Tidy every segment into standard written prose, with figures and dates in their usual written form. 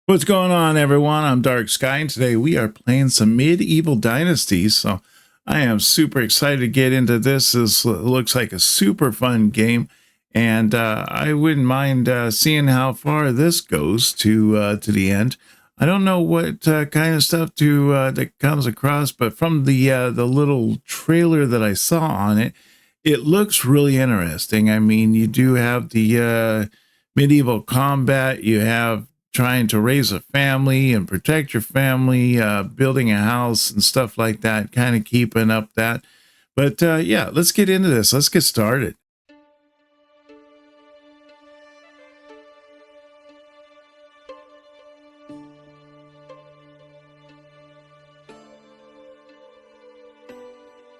What's going on, everyone? I'm Dark Sky, and today we are playing some Medieval Dynasty. So I am super excited to get into this. This looks like a super fun game, and I wouldn't mind seeing how far this goes to the end. I don't know what kind of stuff that comes across, but from the little trailer that I saw on it, it looks really interesting. I mean, you do have the medieval combat. You have trying to raise a family and protect your family, building a house and stuff like that, kind of keeping up that. But yeah, let's get into this. Let's get started.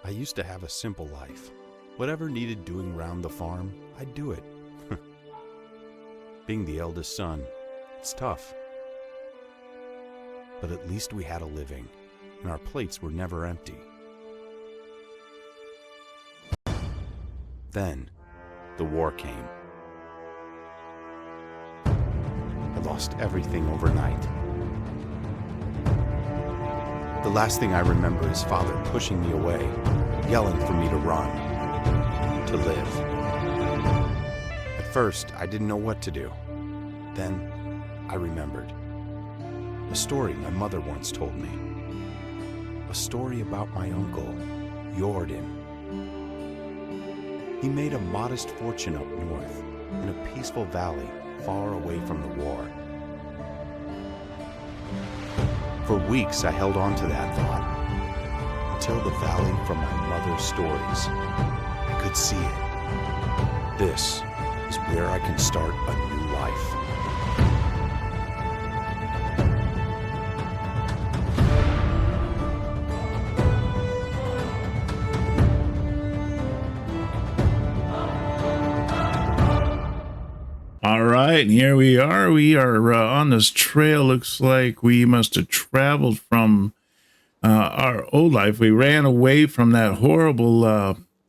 I used to have a simple life. Whatever needed doing round the farm, I'd do it. Being the eldest son, it's tough. But at least we had a living, and our plates were never empty. Then, the war came. I lost everything overnight. The last thing I remember is Father pushing me away, yelling for me to run, to live. At first, I didn't know what to do. Then, I remembered. A story my mother once told me. A story about my uncle, Jordan. He made a modest fortune up north, in a peaceful valley far away from the war. For weeks I held on to that thought, until the valley from my mother's stories. I could see it. This is where I can start a new life. All right, and here we are. We are on this trail. Looks like we must have traveled from our old life. We ran away from that horrible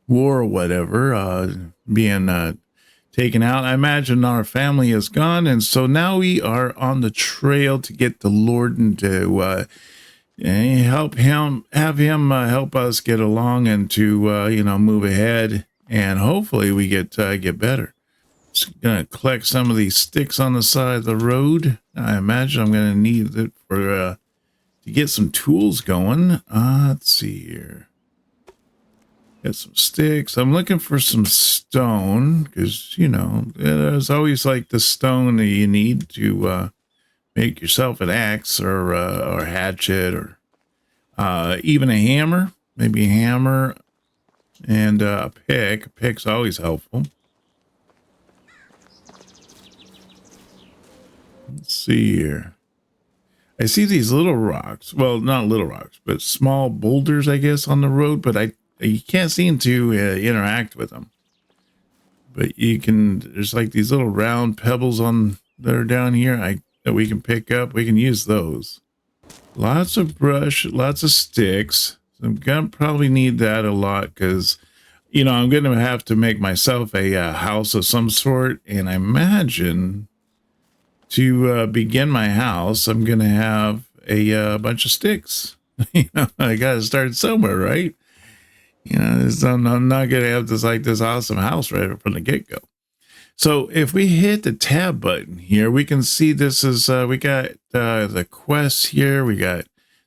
war or whatever, being taken out. I imagine our family is gone, and so now we are on the trail to get the Lord and to help him, have him help us get along and to move ahead, and hopefully we get better. Just gonna collect some of these sticks on the side of the road. I imagine I'm gonna need it for to get some tools going. Let's see here. Got some sticks. I'm looking for some stone because there's always like the stone that you need to make yourself an axe or hatchet or even a hammer. Maybe a hammer and a pick. A pick's always helpful. Let's see here. I see these little rocks. Well, not little rocks, but small boulders, I guess, on the road. But you can't seem to interact with them. But you can. There's like these little round pebbles that are down here that we can pick up. We can use those. Lots of brush, lots of sticks. So I'm gonna probably need that a lot because I'm gonna have to make myself a house of some sort, and I imagine. To begin my house, I'm going to have a bunch of sticks. I got to start somewhere, right? I'm not going to have this awesome house right from the get-go. So if we hit the tab button here, we can see this is, we got the quests here. We got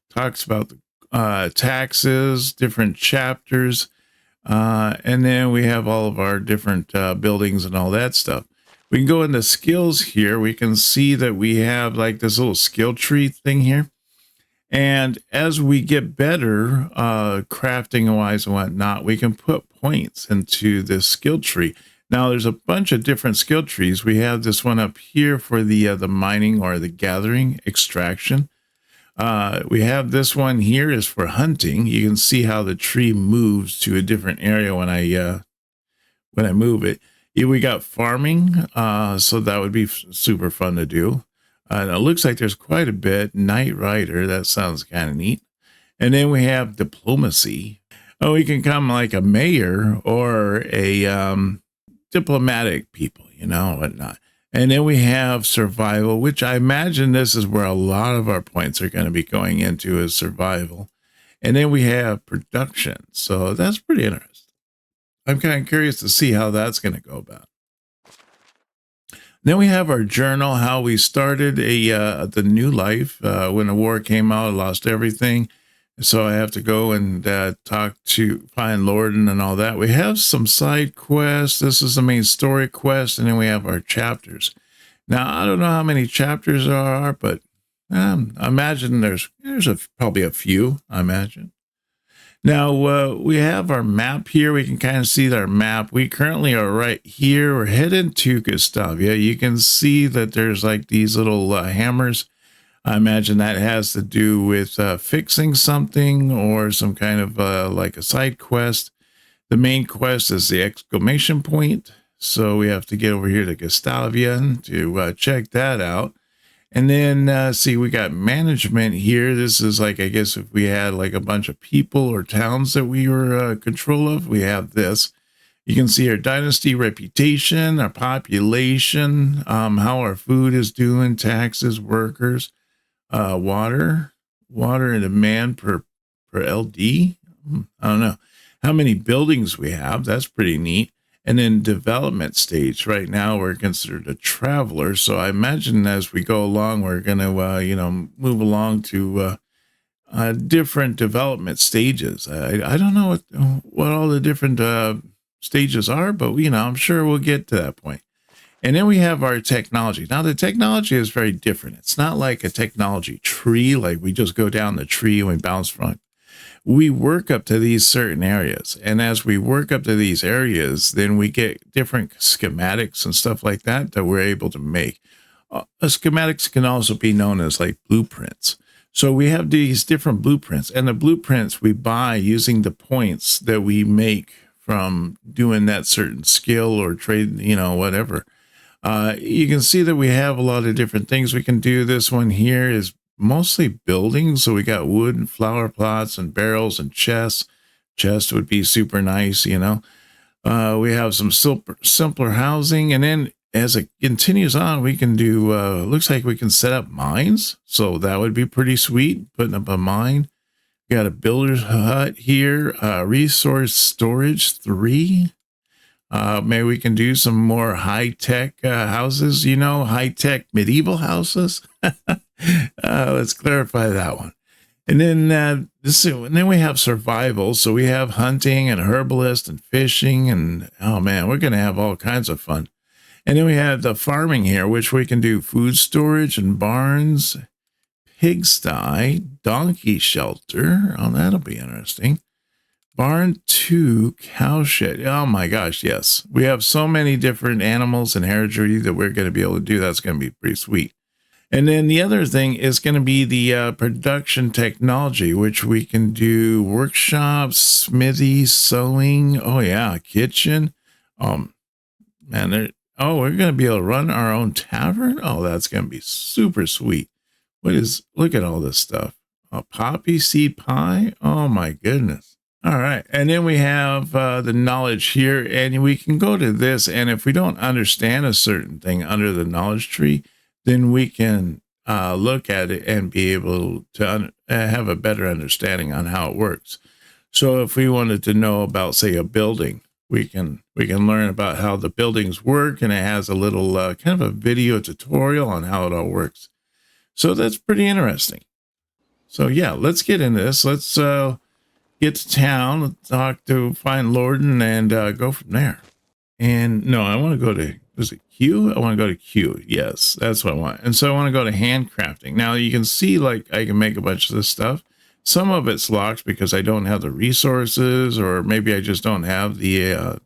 talks about the taxes, different chapters. And then we have all of our different buildings and all that stuff. We can go into skills here. We can see that we have like this little skill tree thing here. And as we get better, crafting wise and whatnot, we can put points into this skill tree. Now there's a bunch of different skill trees. We have this one up here for the mining or the gathering extraction. We have this one here is for hunting. You can see how the tree moves to a different area when I move it. We got farming, so that would be super fun to do. And it looks like there's quite a bit. Knight Rider, that sounds kind of neat. And then we have diplomacy. Oh, we can come like a mayor or a diplomatic people, whatnot. And then we have survival, which I imagine this is where a lot of our points are going to be going into, is survival. And then we have production. So that's pretty interesting. I'm kind of curious to see how that's going to go about. Then we have our journal, how we started the new life. When the war came out, I lost everything. So I have to go and find Lorden and all that. We have some side quests. This is the main story quest. And then we have our chapters. Now, I don't know how many chapters there are, but I imagine there's probably a few, I imagine. Now, we have our map here. We can kind of see our map. We currently are right here. We're heading to Gustavia. You can see that there's like these little hammers. I imagine that has to do with fixing something or some kind of like a side quest. The main quest is the exclamation point. So we have to get over here to Gustavia to check that out. And then, see, we got management here. This is like, I guess if we had like a bunch of people or towns that we were control of, we have this. You can see our dynasty reputation, our population, how our food is doing, taxes, workers, water and demand per LD. I don't know how many buildings we have. That's pretty neat. And then development stage. Right now, we're considered a traveler. So I imagine as we go along, we're going to, move along to different development stages. I don't know what all the different stages are, but, I'm sure we'll get to that point. And then we have our technology. Now, the technology is very different. It's not like a technology tree, like we just go down the tree and we bounce from. We work up to these certain areas. And as we work up to these areas, then we get different schematics and stuff like that we're able to make. Schematics can also be known as like blueprints. So we have these different blueprints, and the blueprints we buy using the points that we make from doing that certain skill or trade, whatever. You can see that we have a lot of different things we can do. This one here is mostly buildings. So we got wood and flower plots and barrels and chests. Chest would be super nice, We have some simpler housing. And then as it continues on, we can do, looks like we can set up mines. So that would be pretty sweet, putting up a mine. We got a builder's hut here, resource storage 3. Maybe we can do some more high-tech houses, high-tech medieval houses. Let's clarify that one. And then we have survival. So we have hunting and herbalist and fishing. And, oh, man, we're going to have all kinds of fun. And then we have the farming here, which we can do food storage and barns, pigsty, donkey shelter. Oh, that'll be interesting. Barn 2, cow shed. Oh my gosh, yes. We have so many different animals and heraldry that we're going to be able to do. That's going to be pretty sweet. And then the other thing is going to be the production technology, which we can do workshops, smithy, sewing. Oh yeah, kitchen. Man, we're going to be able to run our own tavern. Oh, that's going to be super sweet. Look at all this stuff. A poppy seed pie. Oh my goodness. All right. And then we have the knowledge here, and we can go to this. And if we don't understand a certain thing under the knowledge tree, then we can look at it and be able to have a better understanding on how it works. So if we wanted to know about, say, a building, we can learn about how the buildings work, and it has a little kind of a video tutorial on how it all works. So that's pretty interesting. So yeah, let's get into this. Let's get to town, find Lorden, and go from there. And no, I want to go to, was it Q? I want to go to Q. Yes, that's what I want. And so I want to go to handcrafting. Now you can see like I can make a bunch of this stuff. Some of it's locked because I don't have the resources, or maybe I just don't have the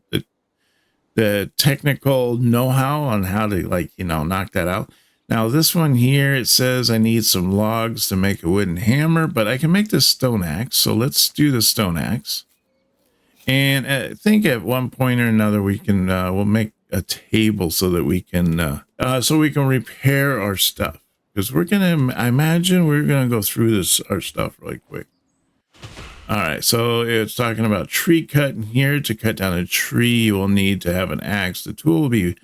technical know-how on how to knock that out. Now this one here, it says I need some logs to make a wooden hammer, but I can make this stone axe. So let's do the stone axe. And I think at one point or another we can we'll make a table so that we can repair our stuff, because I imagine we're gonna go through our stuff really quick. All right, so it's talking about tree cutting here. To cut down a tree, you will need to have an axe. The tool will be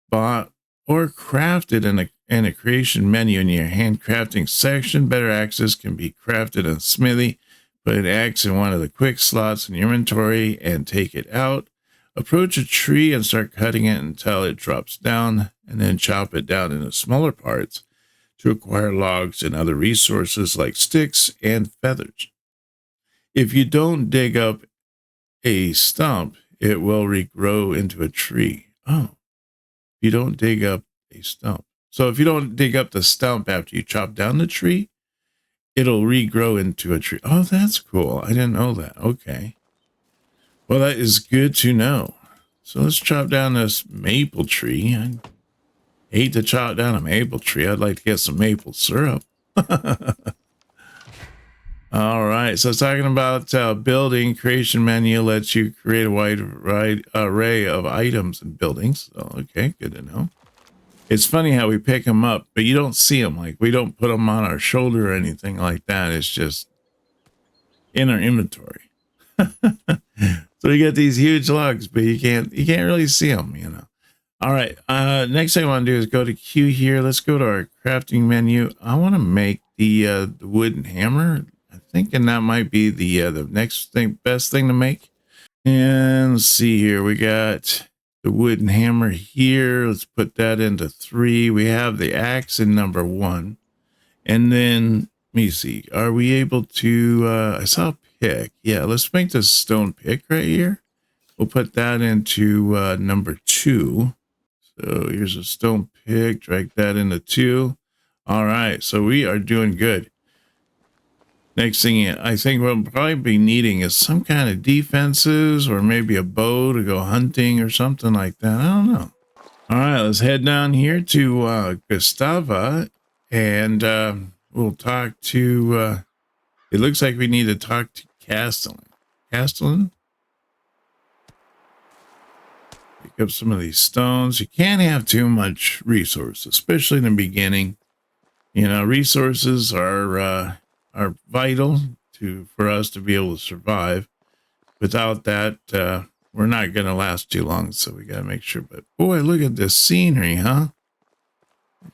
bought or crafted in a creation menu in your handcrafting section. Better axes can be crafted in Smithy. Put an axe in one of the quick slots in your inventory and take it out. Approach a tree and start cutting it until it drops down, and then chop it down into smaller parts to acquire logs and other resources like sticks and feathers. If you don't dig up a stump, it will regrow into a tree. Oh, you don't dig up a stump. So if you don't dig up the stump after you chop down the tree, it'll regrow into a tree. Oh, that's cool. I didn't know that. Okay. Well, that is good to know. So let's chop down this maple tree. I hate to chop down a maple tree. I'd like to get some maple syrup. All right. So it's talking about building. Creation menu lets you create a wide array of items and buildings. So, okay, good to know. It's funny how we pick them up, but you don't see them. Like, we don't put them on our shoulder or anything like that. It's just in our inventory. So we get these huge logs, but you can't really see them, you know. All right. Next thing I want to do is go to Q here. Let's go to our crafting menu. I want to make the wooden hammer. I'm thinking that might be the next best thing to make. And let's see here. We got the wooden hammer here. Let's put that into 3. We have the axe in number 1. And then, let me see. Are we able to, I saw a pick. Yeah, let's make this stone pick right here. We'll put that into number 2. So here's a stone pick. Drag that into 2. All right, so we are doing good. Next thing I think we'll probably be needing is some kind of defenses or maybe a bow to go hunting or something like that. I don't know. All right, let's head down here to Gustava and we'll talk to, it looks like we need to talk to Castellan. Castellan? Pick up some of these stones. You can't have too much resource, especially in the beginning. You know, resources are vital for us to be able to survive. Without that, we're not going to last too long, so we got to make sure. But boy, look at this scenery, huh?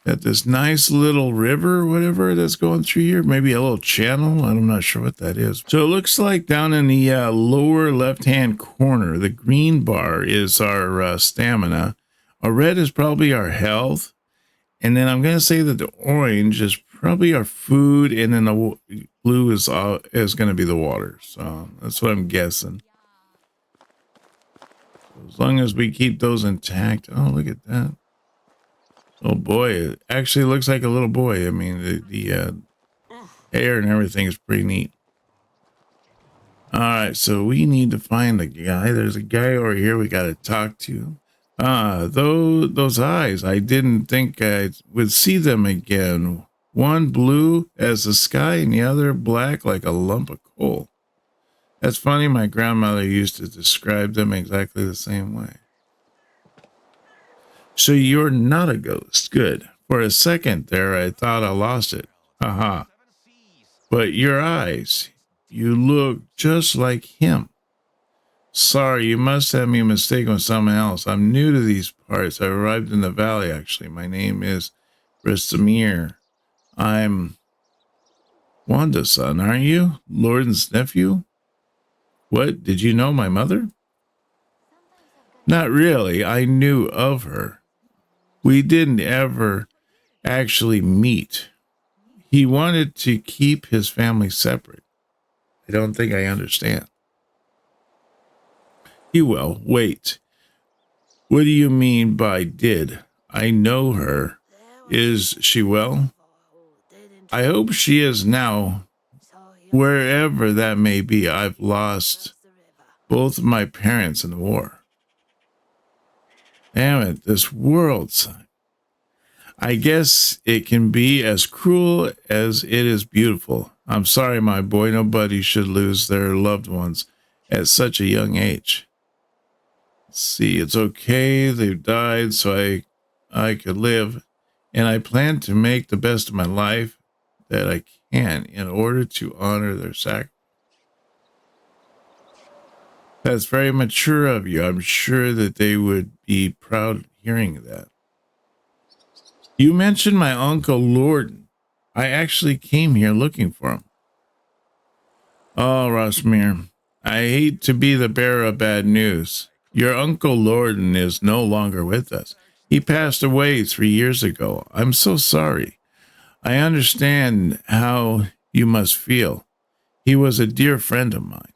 Got this nice little river, whatever that's going through here. Maybe a little channel. I'm not sure what that is. So it looks like down in the lower left-hand corner, the green bar is our stamina. Our red is probably our health. And then I'm going to say that the orange is probably our food. And then the blue is going to be the water. So that's what I'm guessing. As long as we keep those intact. Oh, look at that. Oh boy, it actually looks like a little boy. I mean, the hair and everything is pretty neat. All right, so we need to find the guy. There's a guy over here we got to talk to. Those eyes, I didn't think I would see them again. One blue as the sky and the other black like a lump of coal. That's funny. My grandmother used to describe them exactly the same way. So you're not a ghost. Good. For a second there, I thought I lost it. Haha. But your eyes, you look just like him. Sorry, you must have me mistaken with someone else. I'm new to these parts. I arrived in the valley, actually. My name is Bristamir. I'm Wanda's son, aren't you? Lorden's nephew? What? Did you know my mother? Not really. I knew of her. We didn't ever actually meet. He wanted to keep his family separate. I don't think I understand. He will. Wait. What do you mean by did? I know her. Is she well? I hope she is now. Wherever that may be, I've lost both of my parents in the war. Damn it, this world, son. I guess it can be as cruel as it is beautiful. I'm sorry, my boy. Nobody should lose their loved ones at such a young age. Let's see, it's okay. They've died so I could live. And I plan to make the best of my life that I can in order to honor their sacrifice. That's very mature of you. I'm sure that they would be proud hearing that. You mentioned my Uncle Lord. I actually came here looking for him. Oh, Rosmir, I hate to be the bearer of bad news. Your Uncle Lorden is no longer with us. He passed away 3 years ago. I'm so sorry. I understand how you must feel. He was a dear friend of mine.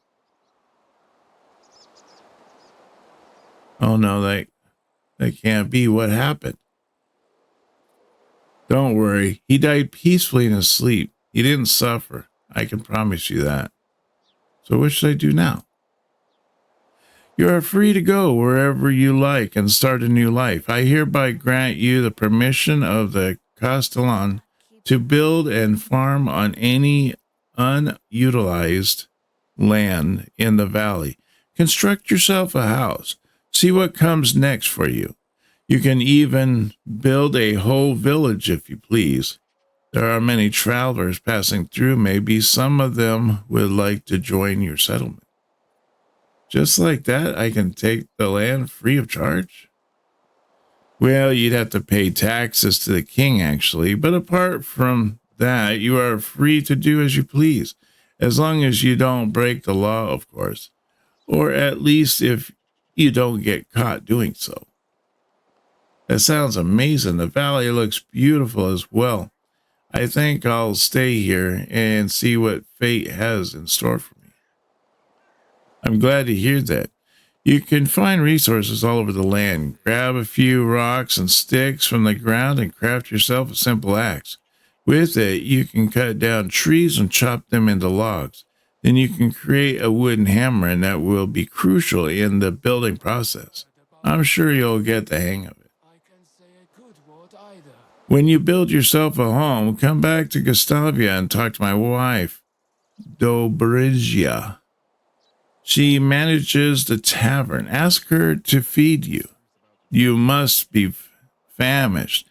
Oh no, that can't be. What happened? Don't worry. He died peacefully in his sleep. He didn't suffer. I can promise you that. So what should I do now? You are free to go wherever you like and start a new life. I hereby grant you the permission of the Castellan to build and farm on any unutilized land in the valley. Construct yourself a house. See what comes next for you. You can even build a whole village if you please. There are many travelers passing through. Maybe some of them would like to join your settlement. Just like that, I can take the land free of charge? Well, you'd have to pay taxes to the king, actually. But apart from that, you are free to do as you please, as long as you don't break the law, of course. Or at least if you don't get caught doing so. That sounds amazing. The valley looks beautiful as well. I think I'll stay here and see what fate has in store for me. I'm glad to hear that. You can find resources all over the land. Grab a few rocks and sticks from the ground and craft yourself a simple axe. With it, you can cut down trees and chop them into logs. Then you can create a wooden hammer, and that will be crucial in the building process. I'm sure you'll get the hang of it. When you build yourself a home, come back to Gustavia and talk to my wife, Dobrizia. She manages the tavern. Ask her to feed you. You must be famished.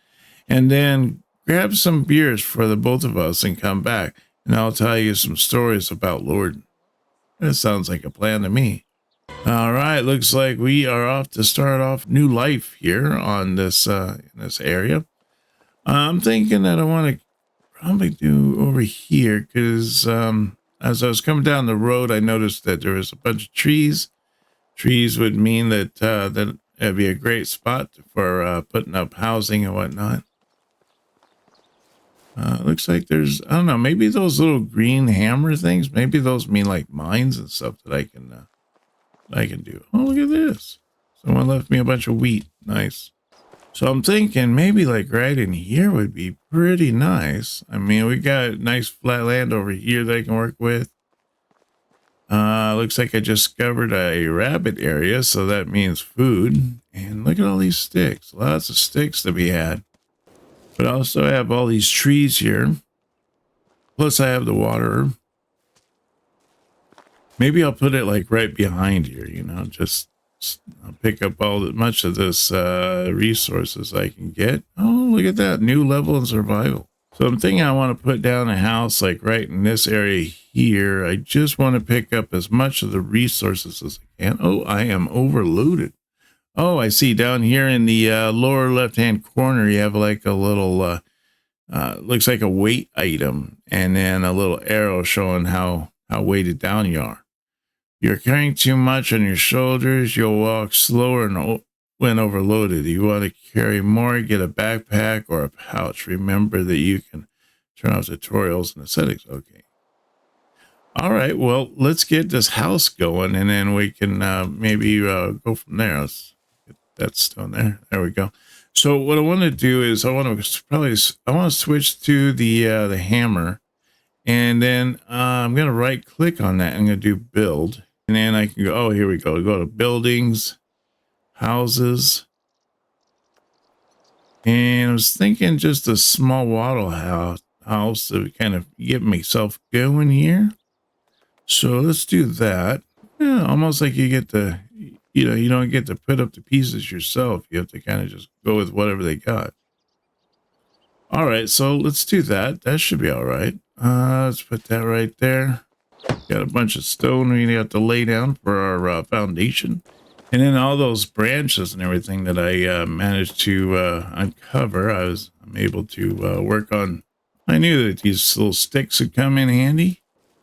And then grab some beers for the both of us and come back, and I'll tell you some stories about Lorden. That sounds like a plan to me. All right, looks like we are off to start off new life here on this in this area. I'm thinking that I want to probably do over here because as I was coming down the road, I noticed that there was a bunch of trees. Trees would mean that that it'd be a great spot for putting up housing and whatnot. Looks like there's, I don't know, maybe those little green hammer things, maybe those mean like mines and stuff that I can do. Oh, look at this. Someone left me a bunch of wheat. Nice. So I'm thinking maybe like right in here would be pretty nice. I mean, we got nice flat land over here that I can work with. Looks like I just discovered a rabbit area, so that means food. And look at all these sticks. Lots of sticks to be had. But I also have all these trees here. Plus I have the water. Maybe I'll put it like right behind here, you know, just I'll pick up much of this resources I can get. Oh, look at that. New level in survival. So I'm thinking I want to put down a house like right in this area here. I just want to pick up as much of the resources as I can. Oh, I am overloaded. Oh, I see down here in the lower left-hand corner, you have like a little, looks like a weight item. And then a little arrow showing how weighted down you are. You're carrying too much on your shoulders. You'll walk slower when overloaded. You want to carry more, get a backpack or a pouch. Remember that you can turn off tutorials and the settings. Okay. All right. Well, let's get this house going, and then we can maybe go from there. Let's get that stone there. There we go. So what I want to do is I want to switch to the hammer, and then I'm going to right click on that. I'm going to do build. And then I can go, oh, here we go. Go to buildings, houses. And I was thinking just a small wattle house to kind of get myself going here. So let's do that. Yeah, almost like you get to, you know, you don't get to put up the pieces yourself. You have to kind of just go with whatever they got. All right, so let's do that. That should be all right. Let's put that right there. Got a bunch of stone we have to lay down for our foundation. And then all those branches and everything that I managed to uncover, I'm able to work on. I knew that these little sticks would come in handy.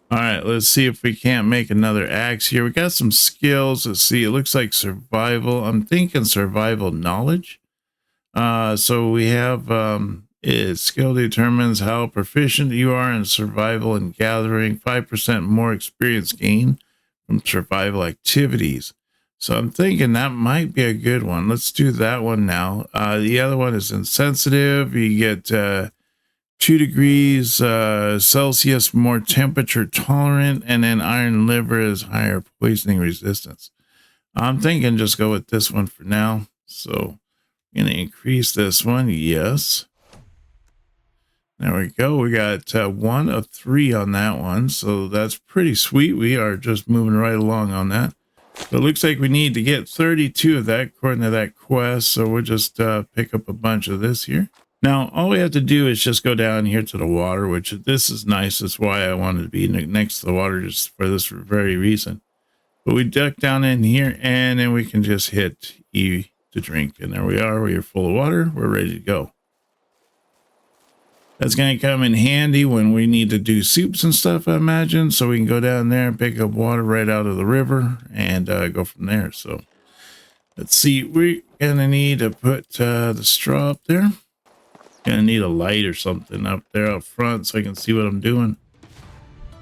All right, let's see if we can't make another axe here. We got some skills. Let's see. It looks like survival. I'm thinking survival knowledge. So we have skill determines how proficient you are in survival and gathering. 5% more experience gain from survival activities. So I'm thinking that might be a good one. Let's do that one now. The other one is insensitive. You get 2 degrees Celsius more temperature tolerant, and then iron liver is higher poisoning resistance. I'm thinking just go with this one for now. So I'm going to increase this one. Yes. There we go. We got 1 of 3 on that one. So that's pretty sweet. We are just moving right along on that. So it looks like we need to get 32 of that according to that quest. So we'll just pick up a bunch of this here. Now, all we have to do is just go down here to the water, which this is nice. That's why I wanted to be next to the water, just for this very reason. But we duck down in here, and then we can just hit E to drink. And there we are. We are full of water. We're ready to go. That's going to come in handy when we need to do soups and stuff, I imagine. So we can go down there and pick up water right out of the river and go from there. So let's see. We're going to need to put the straw up there. Going to need a light or something up there up front so I can see what I'm doing.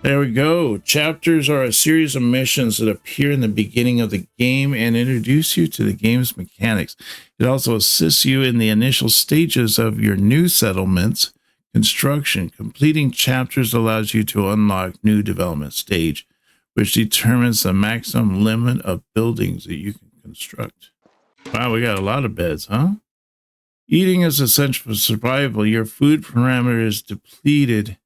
There we go. Chapters are a series of missions that appear in the beginning of the game and introduce you to the game's mechanics. It also assists you in the initial stages of your new settlements construction. Completing chapters allows you to unlock new development stage, which determines the maximum limit of buildings that you can construct. Wow, we got a lot of beds, huh? Eating is essential for survival. Your food parameter is depleted.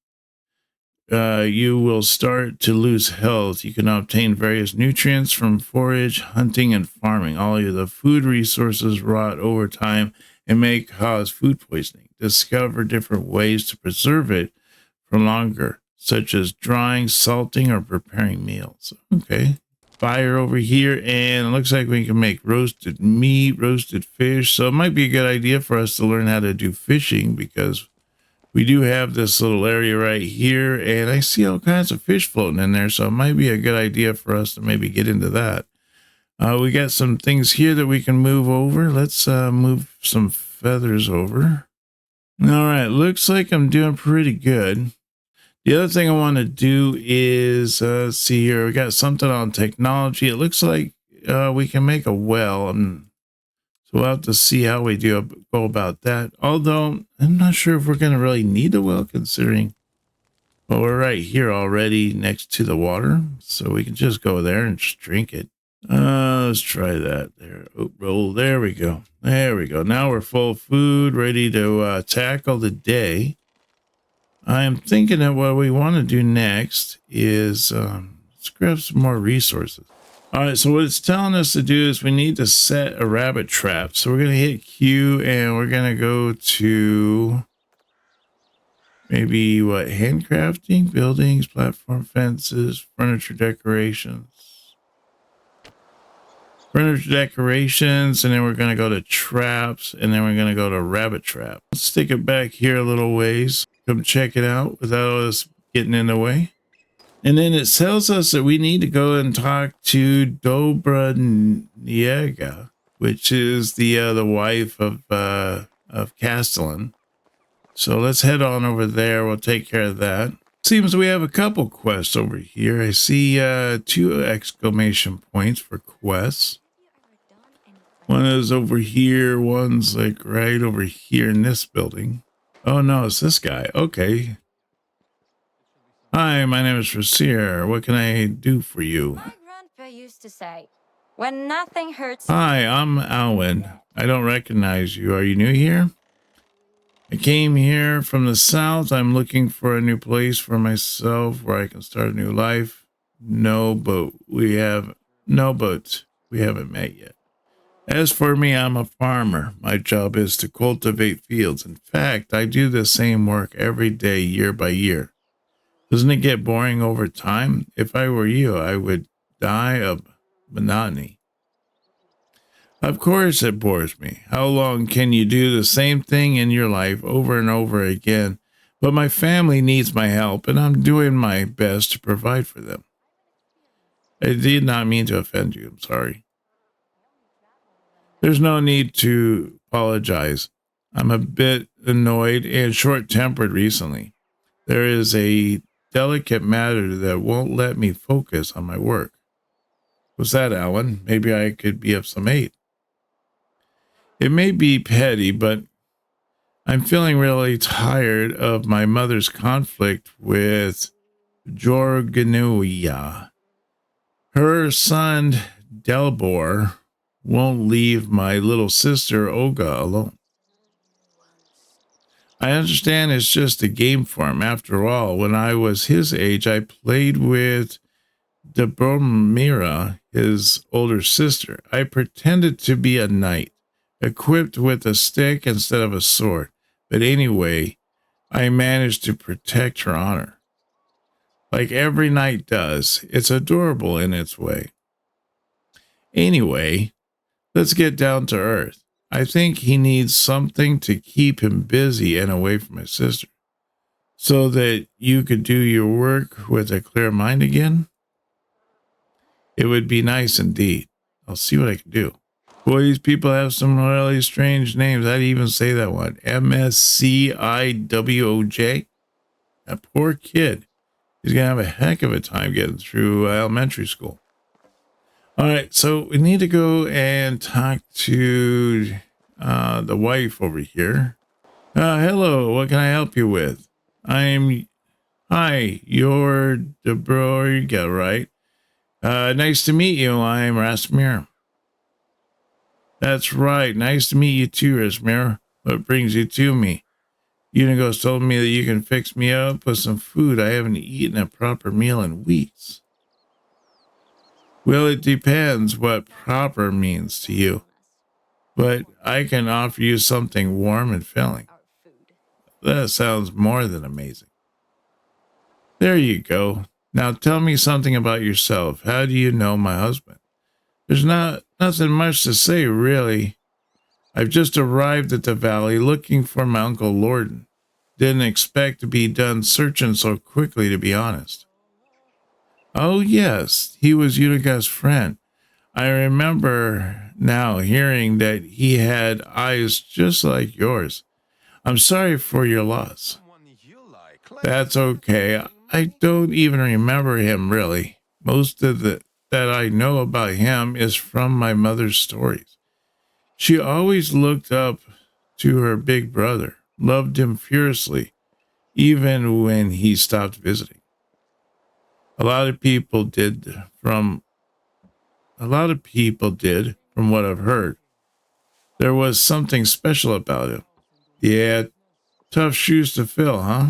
You will start to lose health. You can obtain various nutrients from forage, hunting, and farming. All of the food resources rot over time and may cause food poisoning. Discover different ways to preserve it for longer, such as drying, salting, or preparing meals. Okay. Fire over here, and it looks like we can make roasted meat, roasted fish. So it might be a good idea for us to learn how to do fishing, because we do have this little area right here, and I see all kinds of fish floating in there. So it might be a good idea for us to maybe get into that. We got some things here that we can move over. Let's move some feathers over. All right, looks like I'm doing pretty good. The other thing I want to do is see here. We got something on technology. It looks like we can make a well. So we'll have to see how we go about that. Although I'm not sure if we're going to really need a well, considering, well, we're right here already next to the water. So we can just go there and just drink it. Let's try that there. Oh, roll. There we go. There we go. Now we're full of food, ready to tackle the day. I am thinking that what we want to do next is let's grab some more resources. All right, so what it's telling us to do is we need to set a rabbit trap. So we're going to hit Q, and we're going to go to maybe handcrafting, buildings, platform fences, furniture decorations. Furniture decorations, and then we're going to go to traps, and then we're going to go to rabbit trap. Let's stick it back here a little ways. Come check it out without us getting in the way. And then it tells us that we need to go and talk to Niega, which is the wife of Castellan. So let's head on over there. We'll take care of that. Seems we have a couple quests over here. I see 2 exclamation points for quests. One is over here. One's like right over here in this building. Oh no, it's this guy. Okay. Hi, my name is Rasir. What can I do for you? My grandpa used to say, when nothing hurts. Hi, I'm Alwyn. I don't recognize you. Are you new here? I came here from the south. I'm looking for a new place for myself where I can start a new life. No boat. We haven't met yet. As for me, I'm a farmer. My job is to cultivate fields. In fact, I do the same work every day, year by year. Doesn't it get boring over time? If I were you, I would die of monotony. Of course it bores me. How long can you do the same thing in your life over and over again? But my family needs my help, and I'm doing my best to provide for them. I did not mean to offend you. I'm sorry. There's no need to apologize. I'm a bit annoyed and short-tempered recently. There is a delicate matter that won't let me focus on my work. What's that, Alan? Maybe I could be of some aid. It may be petty, but I'm feeling really tired of my mother's conflict with Jorganuia. Her son, Delbor, won't leave my little sister, Olga, alone. I understand it's just a game for him. After all, when I was his age, I played with Debormira, his older sister. I pretended to be a knight, equipped with a stick instead of a sword. But anyway, I managed to protect her honor. Like every knight does. It's adorable in its way. Anyway, let's get down to earth. I think he needs something to keep him busy and away from his sister, so that you could do your work with a clear mind again. It would be nice indeed. I'll see what I can do. Boy, these people have some really strange names. I'd even say that one. MSCIWOJ. That poor kid. He's going to have a heck of a time getting through elementary school. All right, so we need to go and talk to the wife over here. Hello, what can I help you with? Hi, you're Deborga, right? Nice to meet you. I'm Rasmir. That's right. Nice to meet you too, Rasmir. What brings you to me? Unigos told me that you can fix me up with some food. I haven't eaten a proper meal in weeks. Well, it depends what proper means to you. But I can offer you something warm and filling. That sounds more than amazing. There you go. Now tell me something about yourself. How do you know my husband? There's nothing much to say, really. I've just arrived at the valley looking for my Uncle Lorden. Didn't expect to be done searching so quickly, to be honest. Oh, yes, he was Uniga's friend. I remember now hearing that he had eyes just like yours. I'm sorry for your loss. That's okay. I don't even remember him, really. Most of that I know about him is from my mother's stories. She always looked up to her big brother, loved him fiercely, even when he stopped visiting. A lot of people did, from what I've heard. There was something special about him. Yeah, tough shoes to fill, huh?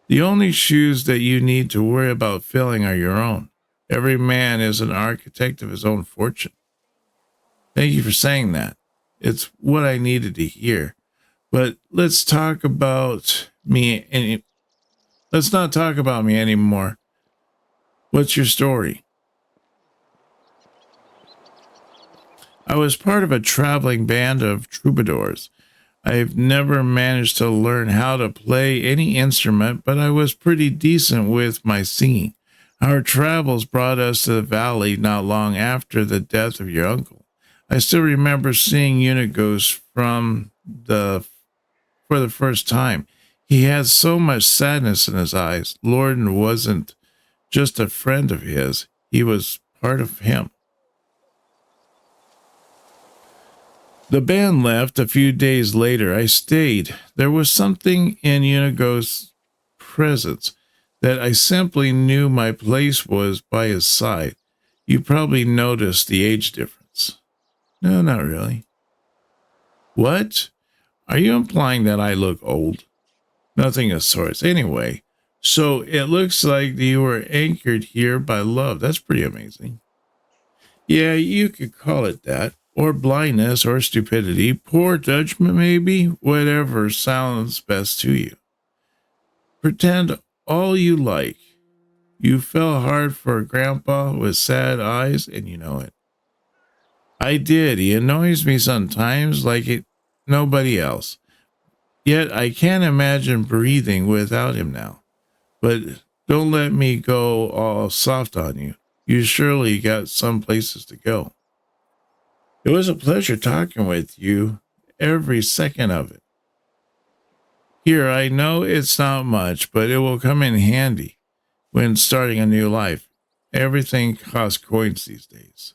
The only shoes that you need to worry about filling are your own. Every man is an architect of his own fortune. Thank you for saying that. It's what I needed to hear. But let's not talk about me anymore. What's your story? I was part of a traveling band of troubadours. I've never managed to learn how to play any instrument, but I was pretty decent with my singing. Our travels brought us to the valley not long after the death of your uncle. I still remember seeing Unigos for the first time. He had so much sadness in his eyes. Lorden wasn't just a friend of his. He was part of him. The band left a few days later. I stayed. There was something in Unigos' presence that I simply knew my place was by his side. You probably noticed the age difference. No, not really. What? Are you implying that I look old? Nothing of sorts. Anyway, so it looks like you were anchored here by love. That's pretty amazing. Yeah, you could call it that. Or blindness, or stupidity, poor judgment maybe, whatever sounds best to you. Pretend all you like. You fell hard for a grandpa with sad eyes, and you know it. I did. He annoys me sometimes like nobody else. Yet I can't imagine breathing without him now. But don't let me go all soft on you. You surely got some places to go. It was a pleasure talking with you, every second of it. Here, I know it's not much, but it will come in handy when starting a new life. Everything costs coins these days.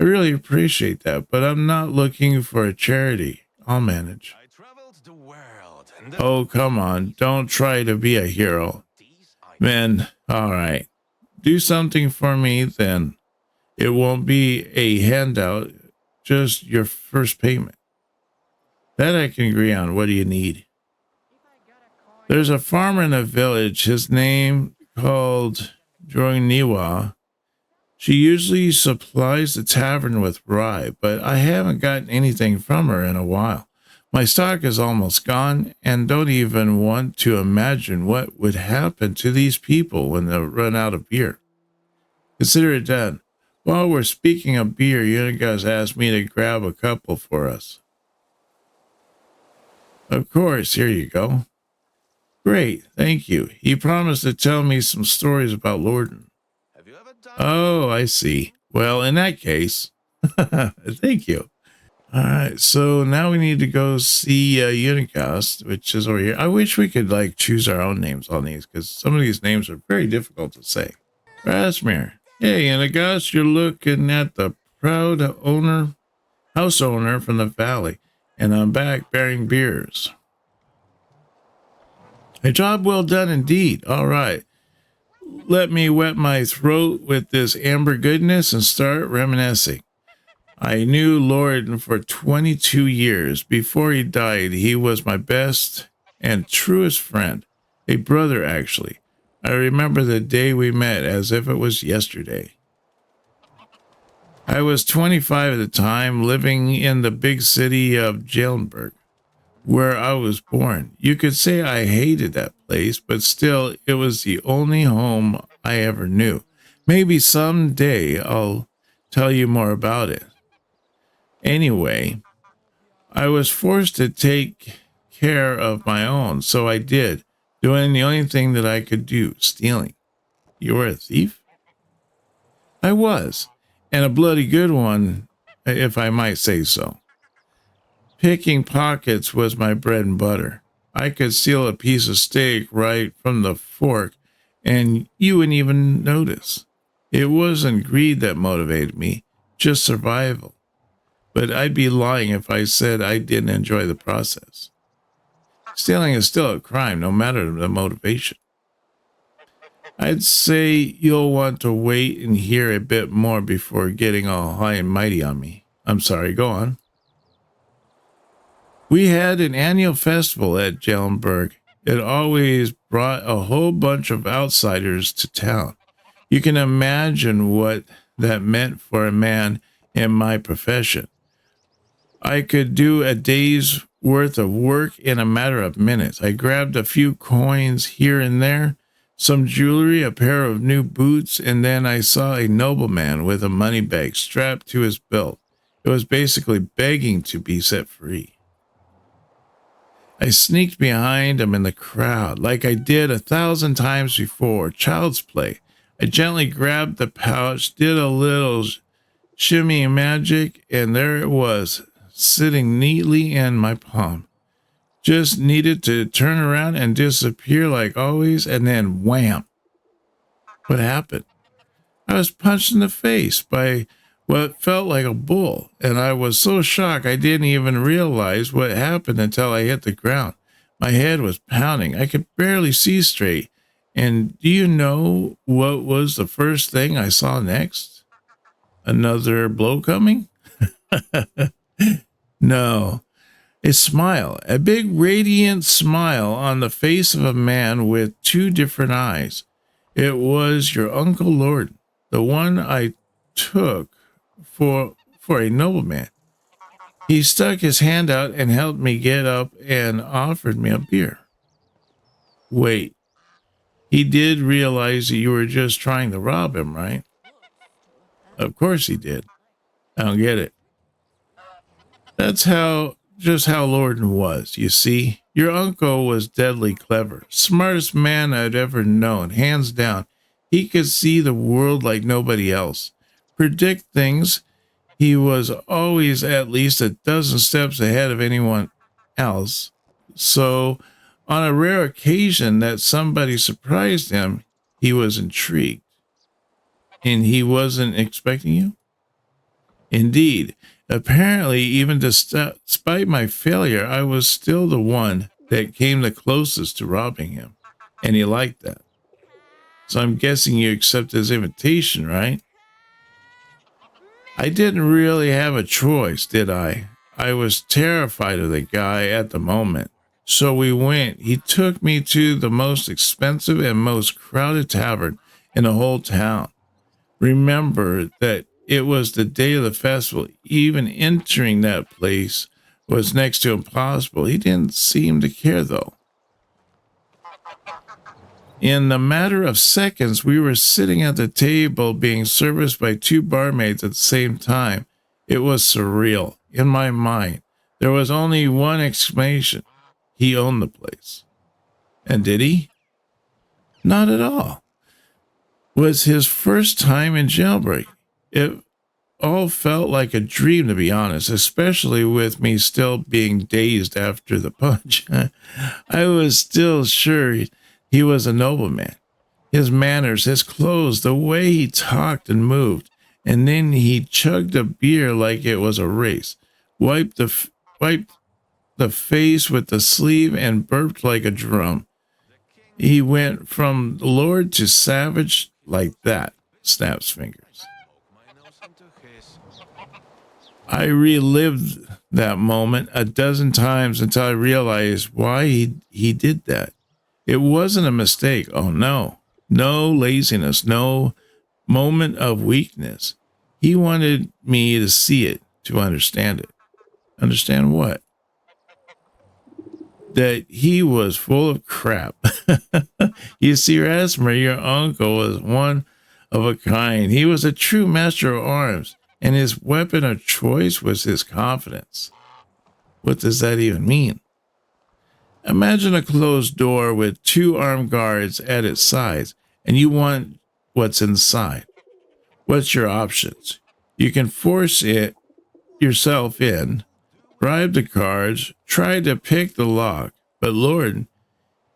I really appreciate that, but I'm not looking for a charity. I'll manage. I traveled the world and Oh, come on. Don't try to be a hero. Man, all right. Do something for me, then. It won't be a handout, just your first payment. That I can agree on. What do you need? There's a farmer in a village, his name called Jorniwa. She usually supplies the tavern with rye, but I haven't gotten anything from her in a while. My stock is almost gone, and don't even want to imagine what would happen to these people when they run out of beer. Consider it done. While we're speaking of beer, you guys asked me to grab a couple for us. Of course, here you go. Great, thank you. He promised to tell me some stories about Lorden. have you ever done Oh, I see. Well, in that case, thank you. All right, so now we need to go see Unicast, which is over here. I wish we could like choose our own names on these because some of these names are very difficult to say. Rasmir. Hey, Unicast, you're looking at the proud house owner from the valley, and I'm back bearing beers. A job well done indeed. All right. Let me wet my throat with this amber goodness and start reminiscing. I knew Lorden for 22 years. Before he died, he was my best and truest friend, a brother, actually. I remember the day we met as if it was yesterday. I was 25 at the time, living in the big city of Jalenburg, where I was born. You could say I hated that place, but still, it was the only home I ever knew. Maybe someday I'll tell you more about it. Anyway, I was forced to take care of my own, so I did, doing the only thing that I could do, stealing. You were a thief? I was, and a bloody good one, if I might say so. Picking pockets was my bread and butter. I could steal a piece of steak right from the fork, and you wouldn't even notice. It wasn't greed that motivated me, just survival. But I'd be lying if I said I didn't enjoy the process. Stealing is still a crime, no matter the motivation. I'd say you'll want to wait and hear a bit more before getting all high and mighty on me. I'm sorry, go on. We had an annual festival at Jalenburg. It always brought a whole bunch of outsiders to town. You can imagine what that meant for a man in my profession. I could do a day's worth of work in a matter of minutes. I grabbed a few coins here and there, some jewelry, a pair of new boots, and then I saw a nobleman with a money bag strapped to his belt. It was basically begging to be set free. I sneaked behind him in the crowd like I did 1,000 times before. Child's play. I gently grabbed the pouch, did a little shimmy magic, and there it was, sitting neatly in my palm. Just needed to turn around and disappear like always, and then wham. What happened? I was punched in the face by what felt like a bull, and I was so shocked I didn't even realize what happened until I hit the ground. My head was pounding. I could barely see straight. And do you know what was the first thing I saw next? Another blow coming? No. A smile, a big radiant smile on the face of a man with two different eyes. It was your Uncle Lorden, the one I took for a nobleman. He stuck his hand out and helped me get up and offered me a beer. Wait, he did realize that you were just trying to rob him, right? Of course he did. I don't get it. That's just how Lorden was, you see. Your uncle was deadly clever. Smartest man I'd ever known, hands down. He could see the world like nobody else. Predict things. He was always at least a dozen steps ahead of anyone else. So, on a rare occasion that somebody surprised him, he was intrigued. And he wasn't expecting you? Indeed. Apparently, even despite my failure, I was still the one that came the closest to robbing him. And he liked that. So I'm guessing you accepted his invitation, right? I didn't really have a choice, did I? I was terrified of the guy at the moment. So we went. He took me to the most expensive and most crowded tavern in the whole town. Remember that it was the day of the festival. Even entering that place was next to impossible. He didn't seem to care, though. In the matter of seconds, we were sitting at the table being serviced by two barmaids at the same time. It was surreal. In my mind, there was only one explanation. He owned the place. And did he? Not at all. It was his first time in jailbreak. It all felt like a dream, to be honest, especially with me still being dazed after the punch. I was still sure he was a nobleman. His manners, his clothes, the way he talked and moved. And then he chugged a beer like it was a race, wiped the face with the sleeve, and burped like a drum. He went from lord to savage like that. Snaps fingers. I relived that moment a dozen times until I realized why he did that. It wasn't a mistake. Oh, no. No laziness. No moment of weakness. He wanted me to see it, to understand it. Understand what? That he was full of crap. You see, Rasmer, your uncle, was one of a kind. He was a true master of arms, and his weapon of choice was his confidence. What does that even mean? Imagine a closed door with two armed guards at its sides, and you want what's inside. What's your options? You can force it yourself in, bribe the guards, try to pick the lock, but Lord,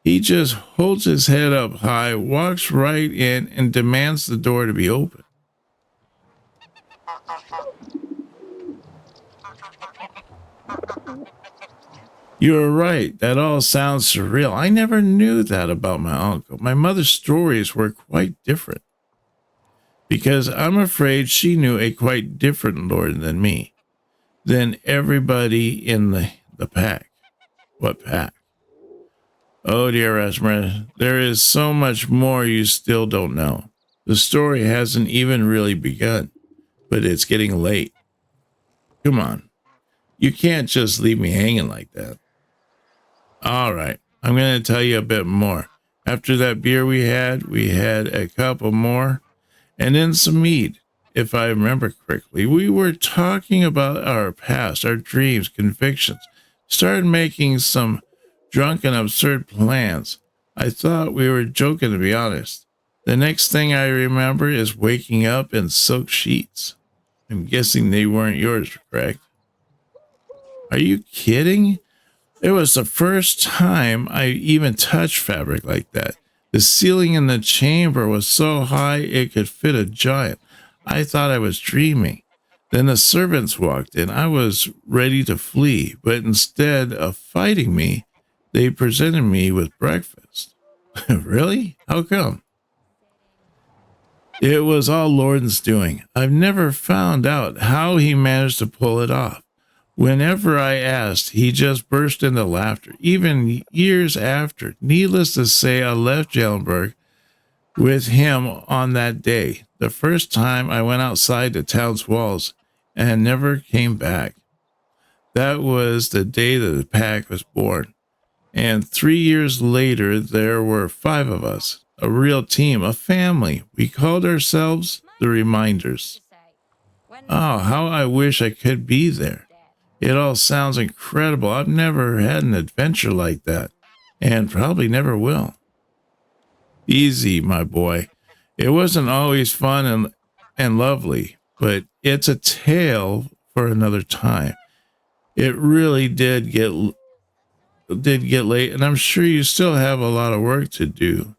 he just holds his head up high, walks right in, and demands the door to be open. You're right. That all sounds surreal. I never knew that about my uncle. My mother's stories were quite different. Because I'm afraid she knew a quite different Lord than me. Than everybody in the pack. What pack? Oh dear, Rasmus, there is so much more you still don't know. The story hasn't even really begun, but it's getting late. Come on. You can't just leave me hanging like that. All right, I'm going to tell you a bit more. After that beer we had a couple more, and then some mead, if I remember correctly. We were talking about our past, our dreams, convictions, started making some drunken, absurd plans. I thought we were joking, to be honest. The next thing I remember is waking up in silk sheets. I'm guessing they weren't yours, correct? Are you kidding? It was the first time I even touched fabric like that. The ceiling in the chamber was so high it could fit a giant. I thought I was dreaming. Then the servants walked in. I was ready to flee, but instead of fighting me, they presented me with breakfast. Really? How come? It was all Lorden's doing. I've never found out how he managed to pull it off. Whenever I asked, he just burst into laughter, even years after. Needless to say, I left Jellenberg with him on that day, the first time I went outside the town's walls, and never came back. That was the day that the pack was born. And 3 years later, there were 5 of us, a real team, a family. We called ourselves the Reminders. Oh, how I wish I could be there. It all sounds incredible. I've never had an adventure like that, and probably never will. Easy, my boy. It wasn't always fun and lovely, but it's a tale for another time. It really did get late, and I'm sure you still have a lot of work to do.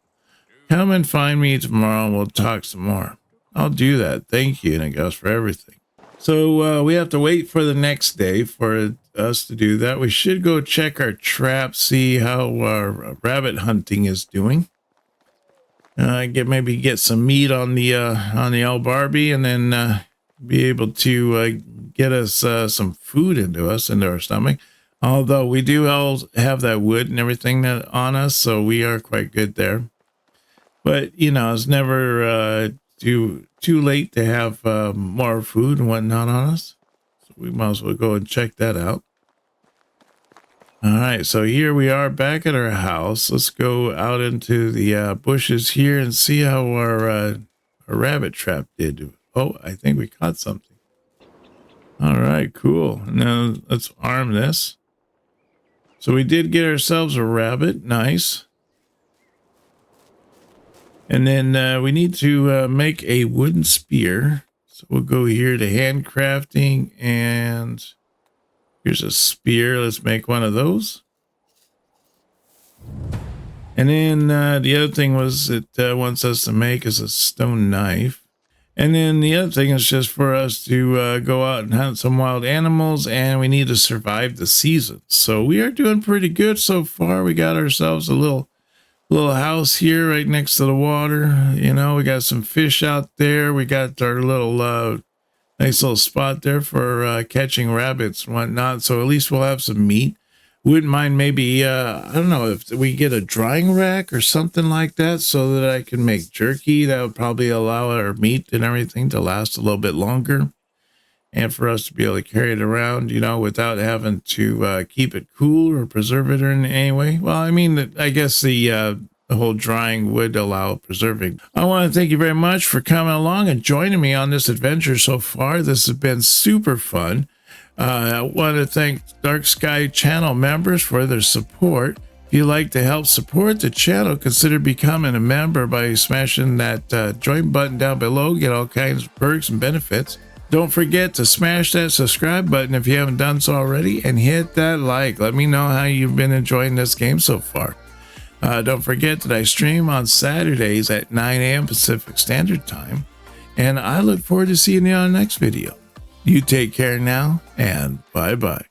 Come and find me tomorrow and we'll talk some more. I'll do that. Thank you, and it goes for everything. So we have to wait for the next day for us to do that. We should go check our trap, see how our rabbit hunting is doing. Maybe get some meat on the old Barbie, and then be able to get us some food into our stomach. Although we do all have that wood and everything that on us, so we are quite good there. But you know, it's never too late to have more food and whatnot on us. So we might as well go and check that out. All right, so here we are back at our house. Let's go out into the bushes here and see how our rabbit trap did. Oh, I think we caught something. All right, cool. Now let's arm this. So we did get ourselves a rabbit. Nice. And then we need to make a wooden spear. So we'll go here to handcrafting, and here's a spear. Let's make one of those. And then the other thing was it wants us to make is a stone knife. And then the other thing is just for us to go out and hunt some wild animals, and we need to survive the season. So we are doing pretty good so far. We got ourselves a little house here right next to the water. You know, we got some fish out there. We got our little nice little spot there for catching rabbits and whatnot. So at least we'll have some meat. Wouldn't mind maybe, I don't know, if we get a drying rack or something like that so that I can make jerky. That would probably allow our meat and everything to last a little bit longer. And for us to be able to carry it around, you know, without having to keep it cool or preserve it in any way. Well, I mean, I guess the whole drying would allow preserving. I want to thank you very much for coming along and joining me on this adventure so far. This has been super fun. I want to thank Dark Sky channel members for their support. If you'd like to help support the channel, consider becoming a member by smashing that join button down below. Get all kinds of perks and benefits. Don't forget to smash that subscribe button if you haven't done so already, and hit that like. Let me know how you've been enjoying this game so far. Don't forget that I stream on Saturdays at 9 a.m. Pacific Standard Time, and I look forward to seeing you on the next video. You take care now, and bye-bye.